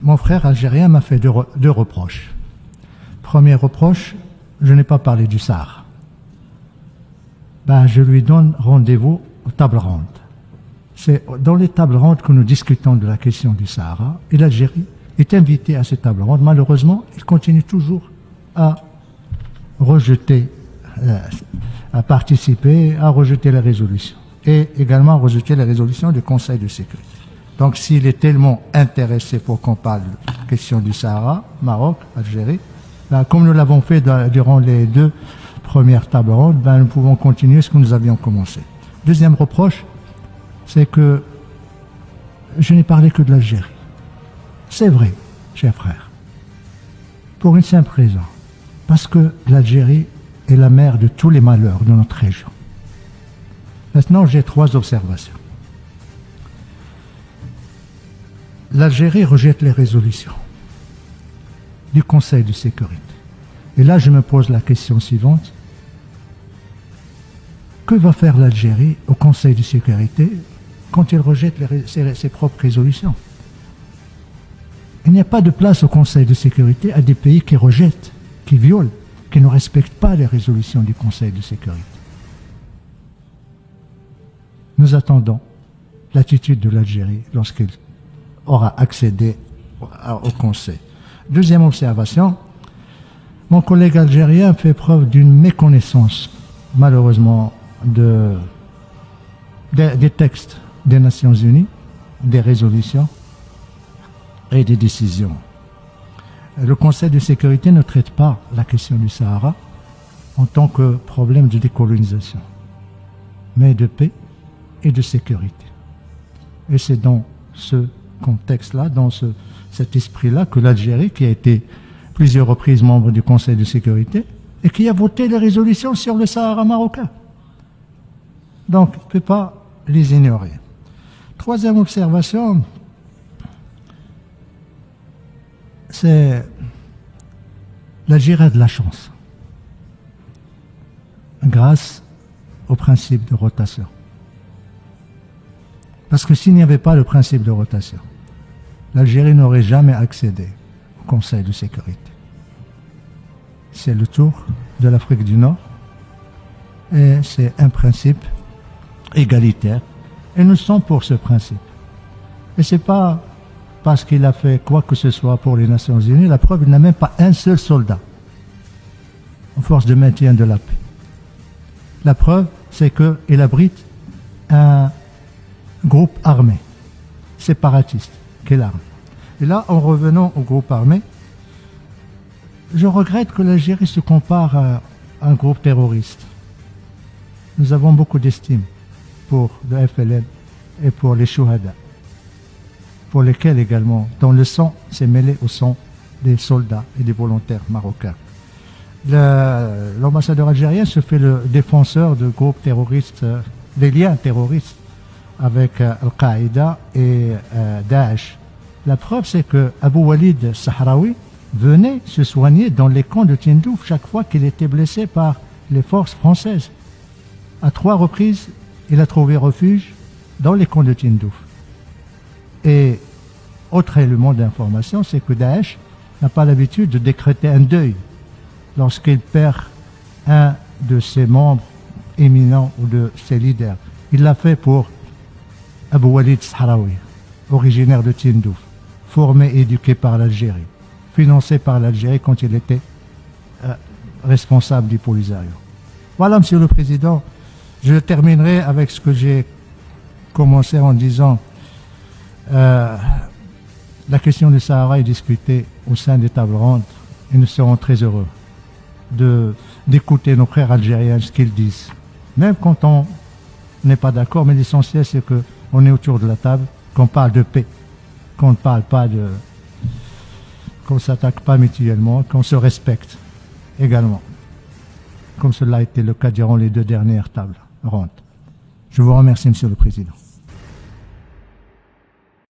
Mon frère algérien m'a fait deux reproches. Premier reproche, je n'ai pas parlé du Sahara. Je lui donne rendez-vous aux tables rondes. C'est dans les tables rondes que nous discutons de la question du Sahara, et l'Algérie est invitée à ces tables rondes. Malheureusement, il continue toujours à rejeter, à participer, à rejeter les résolutions, et également à rejeter les résolutions du Conseil de sécurité. Donc s'il est tellement intéressé pour qu'on parle de la question du Sahara, Maroc, Algérie, comme nous l'avons fait durant les deux premières tables rondes, nous pouvons continuer ce que nous avions commencé. Deuxième reproche, c'est que je n'ai parlé que de l'Algérie. C'est vrai, chers frères, pour une simple raison, parce que l'Algérie est la mère de tous les malheurs de notre région. Maintenant, j'ai trois observations. L'Algérie rejette les résolutions du Conseil de sécurité. Et là, je me pose la question suivante. Que va faire l'Algérie au Conseil de sécurité quand il rejette ses propres résolutions? Il n'y a pas de place au Conseil de sécurité à des pays qui rejettent, qui violent, qui ne respectent pas les résolutions du Conseil de sécurité. Nous attendons l'attitude de l'Algérie lorsqu'il aura accédé au Conseil. Deuxième observation, mon collègue algérien fait preuve d'une méconnaissance, malheureusement, des textes des Nations Unies, des résolutions et des décisions. Le Conseil de sécurité ne traite pas la question du Sahara en tant que problème de décolonisation, mais de paix et de sécurité. Et c'est dans ce contexte-là, dans cet esprit-là, que l'Algérie, qui a été plusieurs reprises membre du Conseil de sécurité, et qui a voté les résolutions sur le Sahara marocain. Donc, on ne peut pas les ignorer. Troisième observation, c'est l'Algérie a de la chance, grâce au principe de rotation. Parce que s'il n'y avait pas le principe de rotation, l'Algérie n'aurait jamais accédé au Conseil de sécurité. C'est le tour de l'Afrique du Nord et c'est un principe égalitaire. Et nous sommes pour ce principe. Et ce n'est pas parce qu'il a fait quoi que ce soit pour les Nations Unies. La preuve, il n'a même pas un seul soldat en force de maintien de la paix. La preuve, c'est qu'il abrite un groupe armé, séparatiste, qui est l'arme. Et là, en revenant au groupe armé, je regrette que l'Algérie se compare à un groupe terroriste. Nous avons beaucoup d'estime pour le FLN et pour les Chouhada, pour lesquels également, dont le sang s'est mêlé au sang des soldats et des volontaires marocains. L'ambassadeur algérien se fait le défenseur de groupes terroristes, des liens terroristes avec Al-Qaïda et Daesh. La preuve, c'est que Abou Walid Sahraoui venait se soigner dans les camps de Tindouf chaque fois qu'il était blessé par les forces françaises. À 3 reprises, il a trouvé refuge dans les camps de Tindouf. Et autre élément d'information, c'est que Daesh n'a pas l'habitude de décréter un deuil lorsqu'il perd un de ses membres éminents ou de ses leaders. Il l'a fait pour Abou Walid Sahraoui, originaire de Tindouf, formé et éduqué par l'Algérie, financé par l'Algérie quand il était responsable du Polisario. Voilà, Monsieur le Président, je terminerai avec ce que j'ai commencé en disant la question du Sahara est discutée au sein des tables rondes et nous serons très heureux d'écouter nos frères algériens ce qu'ils disent. Même quand on n'est pas d'accord, mais l'essentiel c'est qu'on est autour de la table, qu'on parle de paix, qu'on ne parle pas qu'on ne s'attaque pas mutuellement, qu'on se respecte également, comme cela a été le cas durant les 2 dernières tables rondes. Je vous remercie, Monsieur le Président.